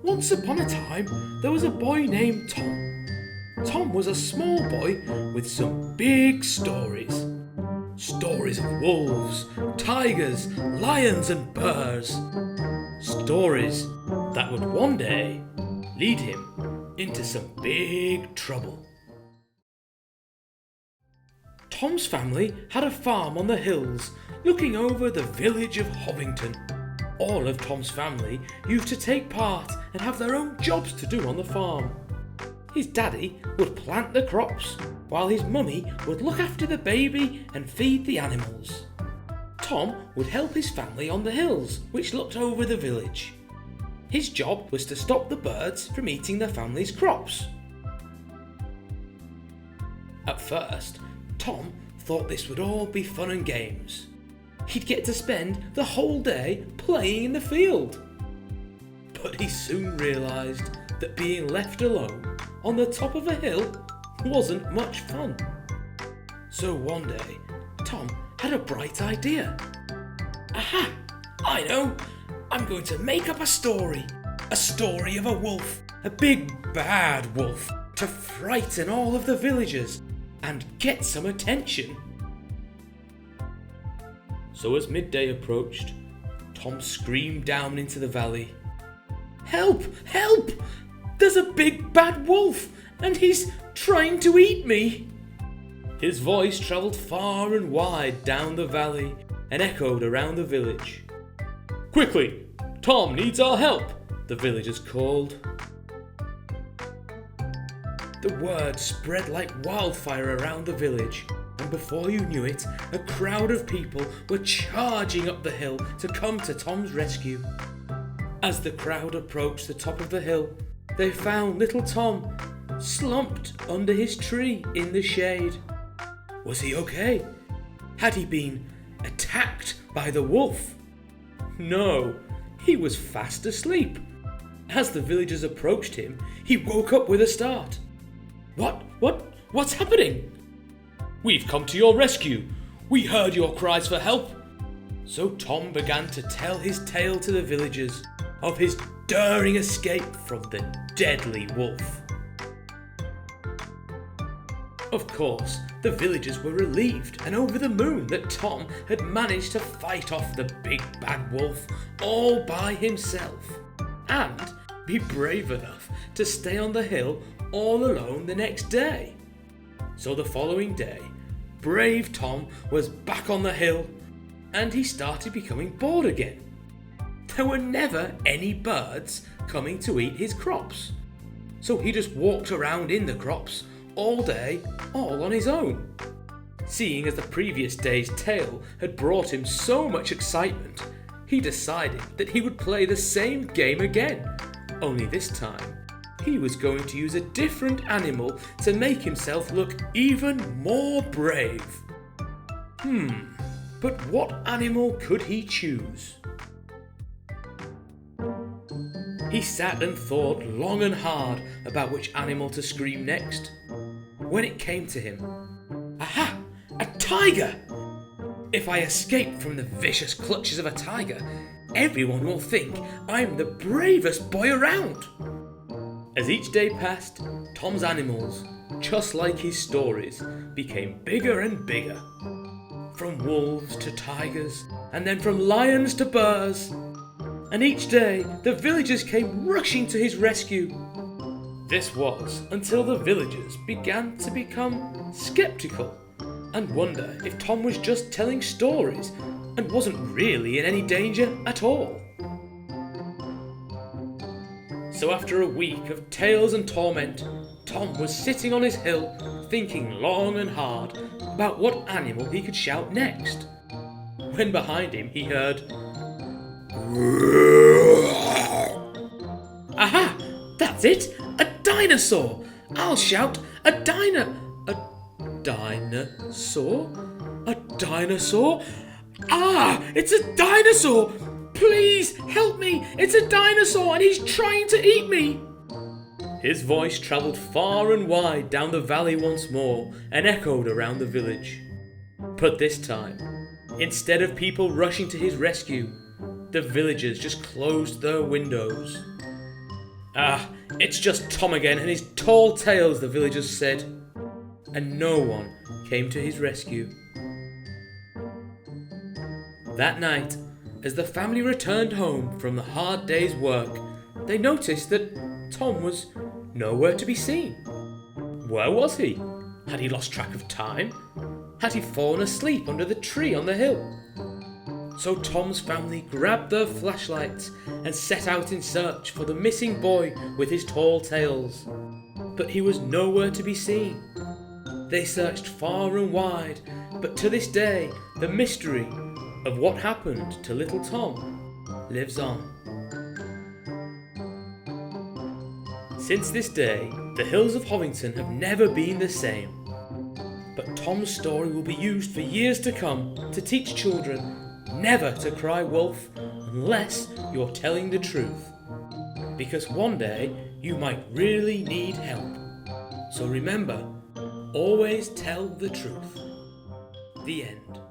Once upon a time, there was a boy named Tom. Tom was a small boy with some big stories. Stories of wolves, tigers, lions and bears. Stories that would one day lead him into some big trouble. Tom's family had a farm on the hills looking over the village of Hovington. All of Tom's family used to take part and have their own jobs to do on the farm. His daddy would plant the crops, while his mummy would look after the baby and feed the animals. Tom would help his family on the hills, which looked over the village. His job was to stop the birds from eating the family's crops. At first, Tom thought this would all be fun and games. He'd get to spend the whole day playing in the field. But he soon realised that being left alone on the top of a hill wasn't much fun. So one day, Tom had a bright idea. Aha! I know! I'm going to make up a story. A story of a wolf, a big bad wolf, to frighten all of the villagers and get some attention. So as midday approached, Tom screamed down into the valley. Help! Help! There's a big bad wolf and he's trying to eat me! His voice travelled far and wide down the valley and echoed around the village. Quickly! Tom needs our help! The villagers called. The word spread like wildfire around the village, and before you knew it, a crowd of people were charging up the hill to come to Tom's rescue. As the crowd approached the top of the hill, they found little Tom slumped under his tree in the shade. Was he okay? Had he been attacked by the wolf? No, he was fast asleep. As the villagers approached him, he woke up with a start. What's happening? We've come to your rescue. We heard your cries for help. So Tom began to tell his tale to the villagers of his daring escape from the deadly wolf. Of course, the villagers were relieved and over the moon that Tom had managed to fight off the big bad wolf all by himself and be brave enough to stay on the hill all alone the next day. So the following day, brave Tom was back on the hill and he started becoming bored again. There were never any birds coming to eat his crops, so he just walked around in the crops all day, all on his own. Seeing as the previous day's tale had brought him so much excitement, he decided that he would play the same game again, only this time he was going to use a different animal to make himself look even more brave. But what animal could he choose? He sat and thought long and hard about which animal to scream next. When it came to him, aha! A tiger! If I escape from the vicious clutches of a tiger, everyone will think I'm the bravest boy around. As each day passed, Tom's animals, just like his stories, became bigger and bigger. From wolves to tigers, and then from lions to bears. And each day, the villagers came rushing to his rescue. This was until the villagers began to become skeptical and wonder if Tom was just telling stories and wasn't really in any danger at all. So after a week of tales and torment, Tom was sitting on his hill thinking long and hard about what animal he could shout next. When behind him he heard, aha! That's it! A dinosaur! I'll shout a dinosaur? A dinosaur? Ah! It's a dinosaur! Please help me! It's a dinosaur and he's trying to eat me! His voice travelled far and wide down the valley once more and echoed around the village. But this time, instead of people rushing to his rescue, the villagers just closed their windows. "Ah, it's just Tom again and his tall tales," the villagers said. And no one came to his rescue. That night, as the family returned home from the hard day's work, they noticed that Tom was nowhere to be seen. Where was he? Had he lost track of time? Had he fallen asleep under the tree on the hill? So Tom's family grabbed their flashlights and set out in search for the missing boy with his tall tales. But he was nowhere to be seen. They searched far and wide, but to this day, the mystery of what happened to little Tom lives on. Since this day, the hills of Hovington have never been the same. But Tom's story will be used for years to come to teach children never to cry wolf unless you're telling the truth. Because one day you might really need help. So remember, always tell the truth. The end.